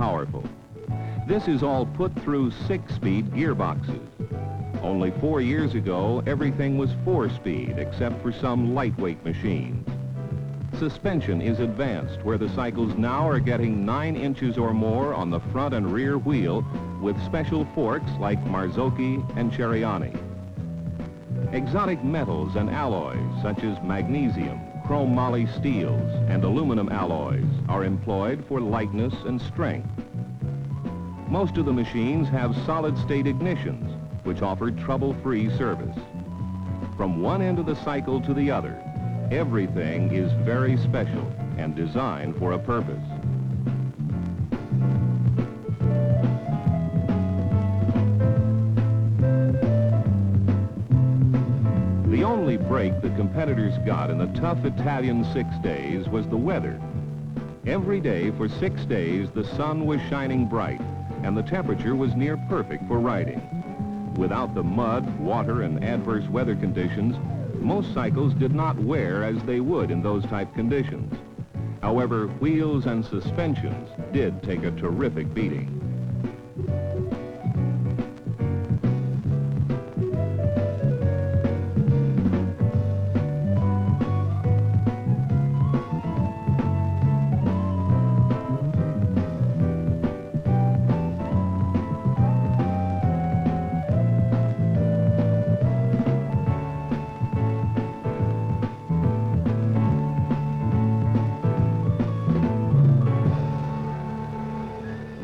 powerful. This is all put through 6-speed gearboxes. Only 4 years ago, everything was 4-speed, except for some lightweight machines. Suspension is advanced, where the cycles now are getting 9 inches or more on the front and rear wheel with special forks like Marzocchi and Ceriani. Exotic metals and alloys, such as magnesium, chrome moly steels, and aluminum alloys, are employed for lightness and strength. Most of the machines have solid-state ignitions, which offer trouble-free service. From one end of the cycle to the other, everything is very special and designed for a purpose. The only break the competitors got in the tough Italian 6 days was the weather. Every day for 6 days, the sun was shining bright, and the temperature was near perfect for riding. Without the mud, water, and adverse weather conditions, most cycles did not wear as they would in those type conditions. However, wheels and suspensions did take a terrific beating.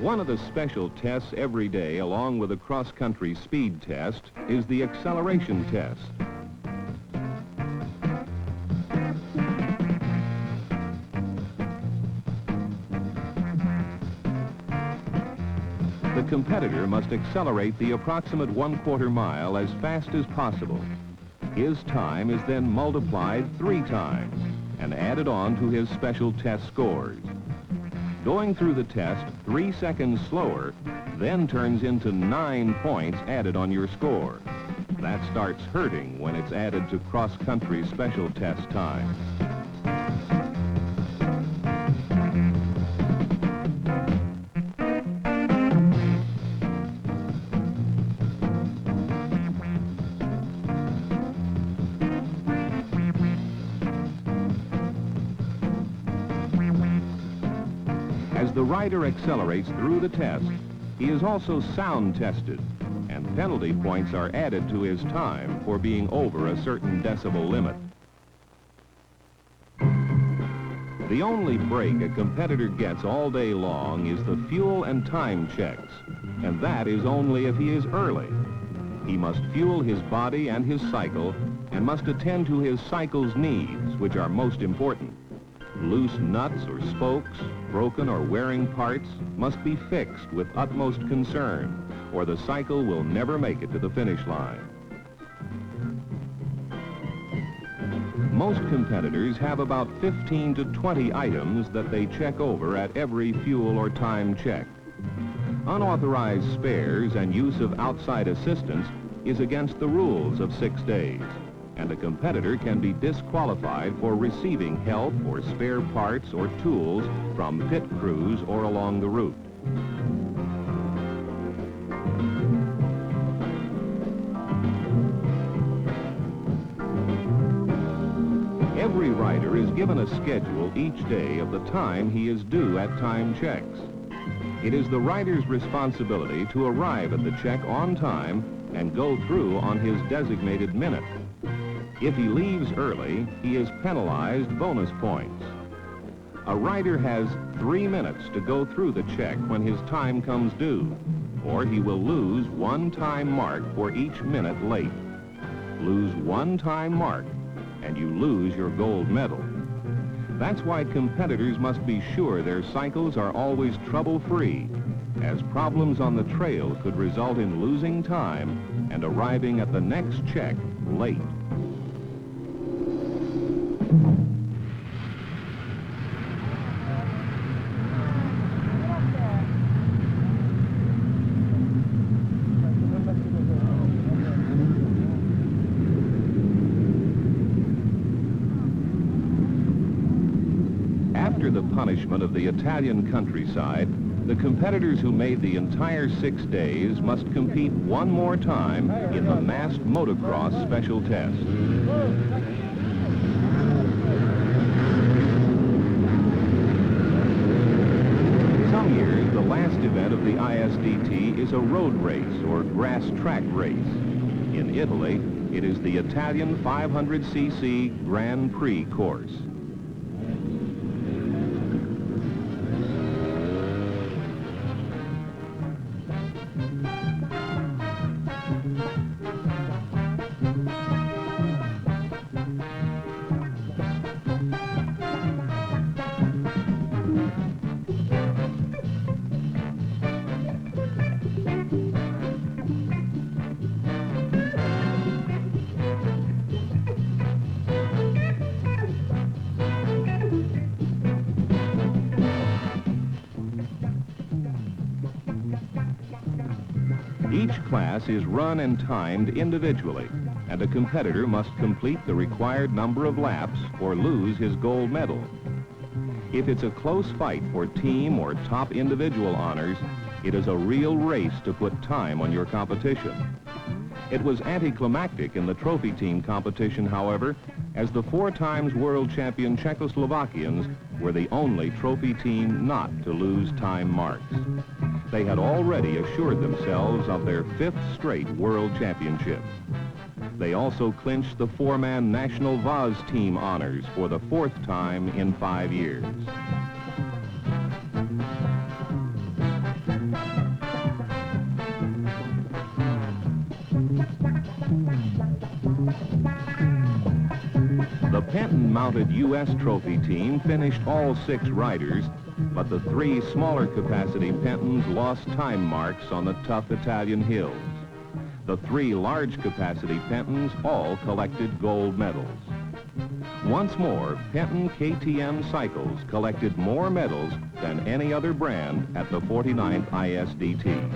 One of the special tests every day, along with a cross-country speed test, is the acceleration test. The competitor must accelerate the approximate 1/4 mile as fast as possible. His time is then multiplied 3 times and added on to his special test scores. Going through the test 3 seconds slower then turns into 9 points added on your score. That starts hurting when it's added to cross-country special test time. As the rider accelerates through the test, he is also sound tested, and penalty points are added to his time for being over a certain decibel limit. The only break a competitor gets all day long is the fuel and time checks, and that is only if he is early. He must fuel his body and his cycle, and must attend to his cycle's needs, which are most important. Loose nuts or spokes, broken or wearing parts must be fixed with utmost concern, or the cycle will never make it to the finish line. Most competitors have about 15 to 20 items that they check over at every fuel or time check. Unauthorized spares and use of outside assistance is against the rules of 6 days, and a competitor can be disqualified for receiving help or spare parts or tools from pit crews or along the route. Every rider is given a schedule each day of the time he is due at time checks. It is the rider's responsibility to arrive at the check on time and go through on his designated minute. If he leaves early, he is penalized bonus points. A rider has 3 minutes to go through the check when his time comes due, or he will lose 1 time mark for each minute late. Lose 1 time mark, and you lose your gold medal. That's why competitors must be sure their cycles are always trouble-free, as problems on the trail could result in losing time and arriving at the next check late. After the punishment of the Italian countryside, The competitors who made the entire 6 days must compete one more time in the massed motocross special test. Some years, the last event of the ISDT is a road race or grass track race. In Italy, it is the Italian 500cc Grand Prix course. Each class is run and timed individually, and a competitor must complete the required number of laps or lose his gold medal. If it's a close fight for team or top individual honors, it is a real race to put time on your competition. It was anticlimactic in the trophy team competition, however, as the 4-time world champion Czechoslovakians were the only trophy team not to lose time marks. They had already assured themselves of their 5th straight world championship. They also clinched the 4-man National Vaz team honors for the 4th time in 5 years. The Penton-mounted U.S. trophy team finished all 6 riders, but the 3 smaller capacity Pentons lost time marks on the tough Italian hills. The 3 large capacity Pentons all collected gold medals. Once more, Penton KTM Cycles collected more medals than any other brand at the 49th ISDT.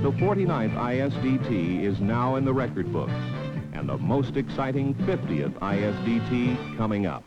The 49th ISDT is now in the record books, and the most exciting 50th ISDT coming up.